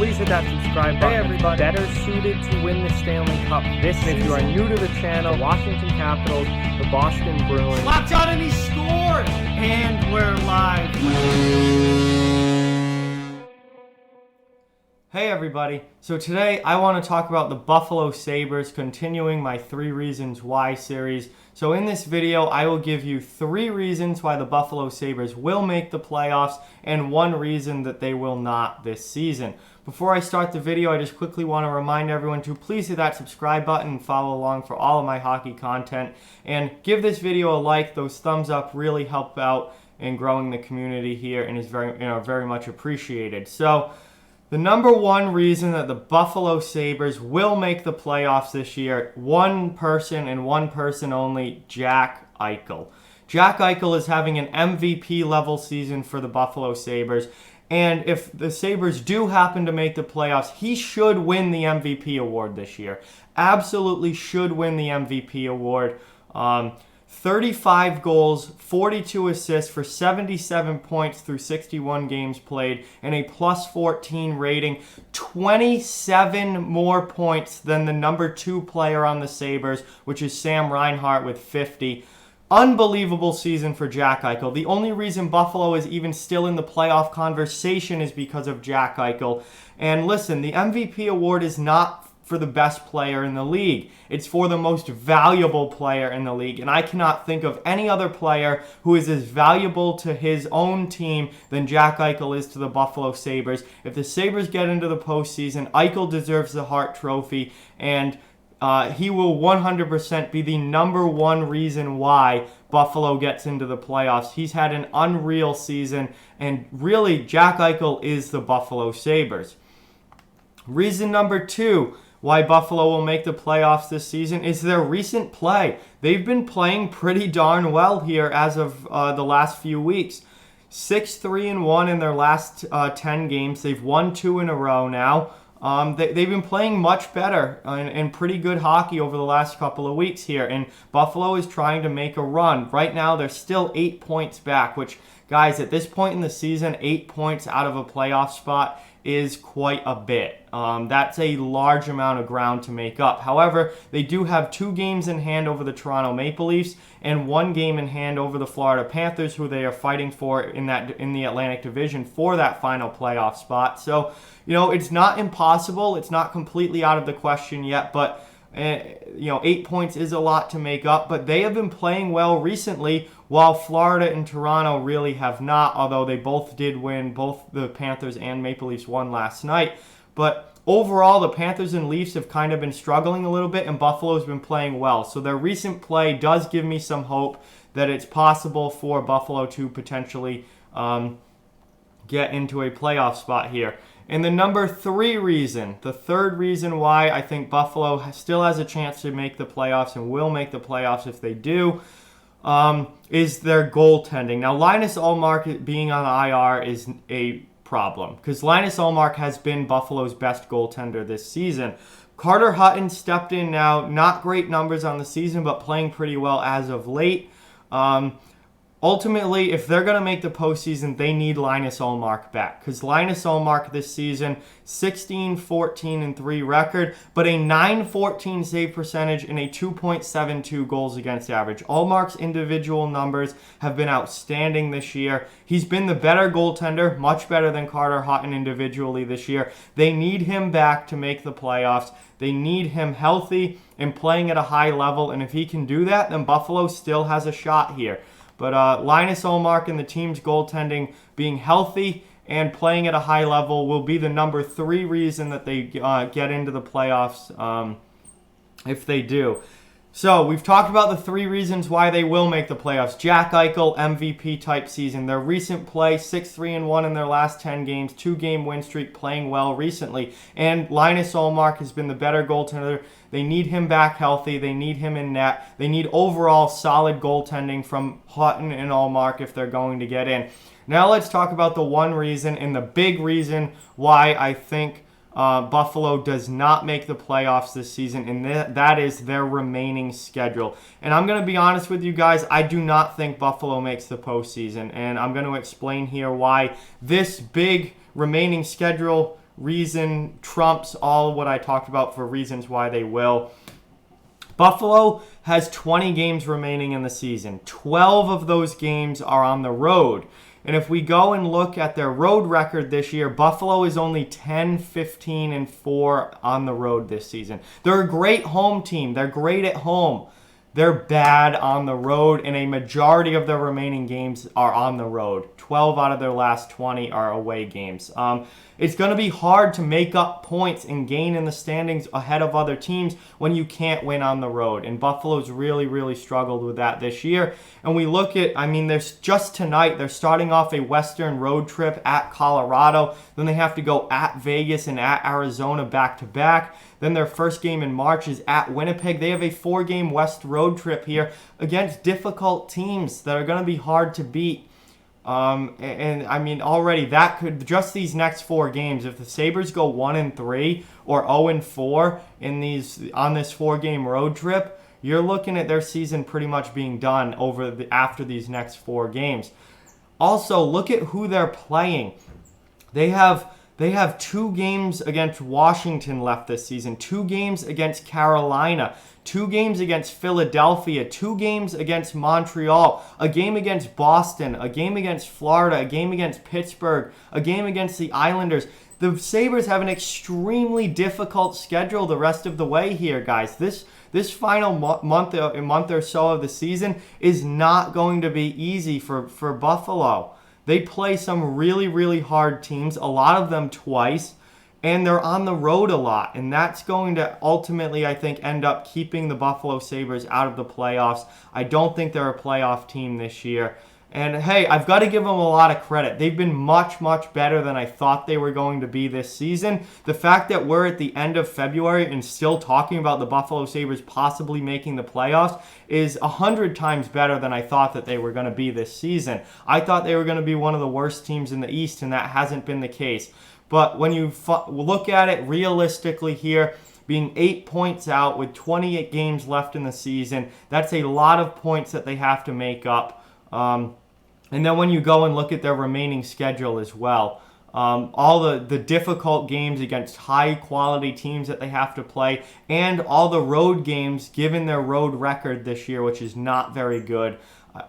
please hit that subscribe button. Hey everybody. Better suited to win the Stanley Cup this season. If you are new to the channel, Washington Capitals, the Boston Bruins. Locked on and he scored! And we're live. Hey everybody. So today I want to talk about the Buffalo Sabres, continuing my 3 Reasons Why series. So in this video, I will give you 3 reasons why the Buffalo Sabres will make the playoffs and 1 reason that they will not this season. Before I start the video, I just quickly want to remind everyone to please hit that subscribe button and follow along for all of my hockey content. And give this video a like. Those thumbs up really help out in growing the community here and is very much appreciated. So the number 1 reason that the Buffalo Sabres will make the playoffs this year, one person and one person only, Jack Eichel. Jack Eichel is having an MVP level season for the Buffalo Sabres. And if the Sabres do happen to make the playoffs, he should win the MVP award this year. Absolutely should win the MVP award. 35 goals, 42 assists for 77 points through 61 games played, and a plus 14 rating. 27 more points than the number 2 player on the Sabres, which is Sam Reinhart with 50. Unbelievable season for Jack Eichel. The only reason Buffalo is even still in the playoff conversation is because of Jack Eichel. And listen, the MVP award is not for the best player in the league. It's for the most valuable player in the league. And I cannot think of any other player who is as valuable to his own team than Jack Eichel is to the Buffalo Sabres. If the Sabres get into the postseason, Eichel deserves the Hart Trophy, and he will 100% be the number 1 reason why Buffalo gets into the playoffs. He's had an unreal season, and really, Jack Eichel is the Buffalo Sabres. Reason number 2 why Buffalo will make the playoffs this season is their recent play. They've been playing pretty darn well here as of the last few weeks. 6-3-1 in their last 10 games. They've won 2 in a row now. They've been playing much better and pretty good hockey over the last couple of weeks here. And Buffalo is trying to make a run. Right now, they're still 8 points back, which, guys, at this point in the season, 8 points out of a playoff spot is quite a bit. That's a large amount of ground to make up. However, they do have 2 games in hand over the Toronto Maple Leafs and 1 game in hand over the Florida Panthers, who they are fighting for in the Atlantic Division for that final playoff spot. So, it's not impossible. It's not completely out of the question yet, but 8 points is a lot to make up, but they have been playing well recently, while Florida and Toronto really have not, although they both did win. Both the Panthers and Maple Leafs won last night. But overall, the Panthers and Leafs have kind of been struggling a little bit, and Buffalo's been playing well. So their recent play does give me some hope that it's possible for Buffalo to potentially get into a playoff spot here. And the number 3 reason, the 3rd reason why I think Buffalo still has a chance to make the playoffs and will make the playoffs if they do, is their goaltending. Now, Linus Ullmark being on the IR is a problem because Linus Ullmark has been Buffalo's best goaltender this season. Carter Hutton stepped in now, not great numbers on the season, but playing pretty well as of late. Ultimately, if they're going to make the postseason, they need Linus Ullmark back. Because Linus Ullmark this season, 16-14-3 record, but a .914 save percentage and a 2.72 goals against average. Ullmark's individual numbers have been outstanding this year. He's been the better goaltender, much better than Carter Hutton individually this year. They need him back to make the playoffs. They need him healthy and playing at a high level. And if he can do that, then Buffalo still has a shot here. But Linus Ullmark and the team's goaltending being healthy and playing at a high level will be the number 3 reason that they get into the playoffs if they do. So we've talked about the 3 reasons why they will make the playoffs. Jack Eichel, MVP type season. Their recent play, 6-3-1 in their last 10 games, 2-game win streak, playing well recently. And Linus Ullmark has been the better goaltender. They need him back healthy. They need him in net. They need overall solid goaltending from Hutton and Ullmark if they're going to get in. Now let's talk about the 1 reason and the big reason why I think Buffalo does not make the playoffs this season, and that is their remaining schedule. And I'm going to be honest with you guys, I do not think Buffalo makes the postseason, and I'm going to explain here why this big remaining schedule reason trumps all what I talked about for reasons why they will. Buffalo has 20 games remaining in the season. 12 of those games are on the road. And if we go and look at their road record this year, Buffalo is only 10, 15, and 4 on the road this season. They're a great home team. They're great at home. They're bad on the road, and a majority of their remaining games are on the road. 12 out of their last 20 are away games. It's going to be hard to make up points and gain in the standings ahead of other teams when you can't win on the road. And Buffalo's really, really struggled with that this year. And we look at, there's just tonight, they're starting off a Western road trip at Colorado. Then they have to go at Vegas and at Arizona back-to-back. Then their first game in March is at Winnipeg. They have a 4-game West road trip here against difficult teams that are going to be hard to beat. Already that could, just these next 4 games, if the Sabres go 1-3 or 0-4 on this 4-game road trip, you're looking at their season pretty much being done after these next 4 games. Also, look at who they're playing. They have 2 games against Washington left this season, 2 games against Carolina, 2 games against Philadelphia, 2 games against Montreal, a game against Boston, a game against Florida, a game against Pittsburgh, a game against the Islanders. The Sabres have an extremely difficult schedule the rest of the way here, guys. This final month or so of the season is not going to be easy for Buffalo. They play some really, really hard teams, a lot of them twice, and they're on the road a lot. And that's going to ultimately, I think, end up keeping the Buffalo Sabres out of the playoffs. I don't think they're a playoff team this year. And hey, I've got to give them a lot of credit. They've been much, much better than I thought they were going to be this season. The fact that we're at the end of February and still talking about the Buffalo Sabres possibly making the playoffs is 100 times better than I thought that they were going to be this season. I thought they were going to be one of the worst teams in the East, and that hasn't been the case. But when you look at it realistically here, being 8 points out with 28 games left in the season, that's a lot of points that they have to make up. And then when you go and look at their remaining schedule as well, all the difficult games against high-quality teams that they have to play, and all the road games given their road record this year, which is not very good.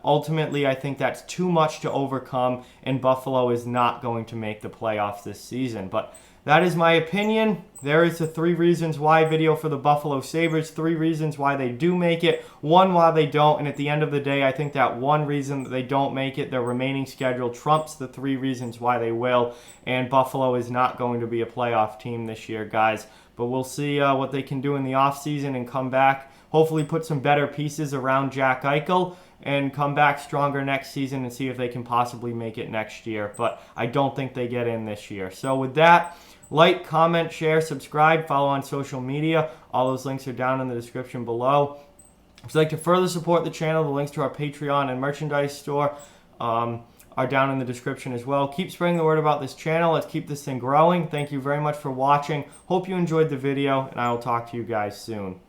Ultimately, I think that's too much to overcome, and Buffalo is not going to make the playoffs this season. But that is my opinion. There is the 3 reasons why video for the Buffalo Sabres. 3 reasons why they do make it, 1 why they don't. And at the end of the day, I think that 1 reason that they don't make it, their remaining schedule, trumps the 3 reasons why they will. And Buffalo is not going to be a playoff team this year, guys. But we'll see what they can do in the offseason and come back. Hopefully put some better pieces around Jack Eichel and come back stronger next season and see if they can possibly make it next year. But I don't think they get in this year. So with that, like, comment, share, subscribe, follow on social media. All those links are down in the description below. If you'd like to further support the channel, the links to our Patreon and merchandise store are down in the description as well. Keep spreading the word about this channel. Let's keep this thing growing. Thank you very much for watching. Hope you enjoyed the video, and I will talk to you guys soon.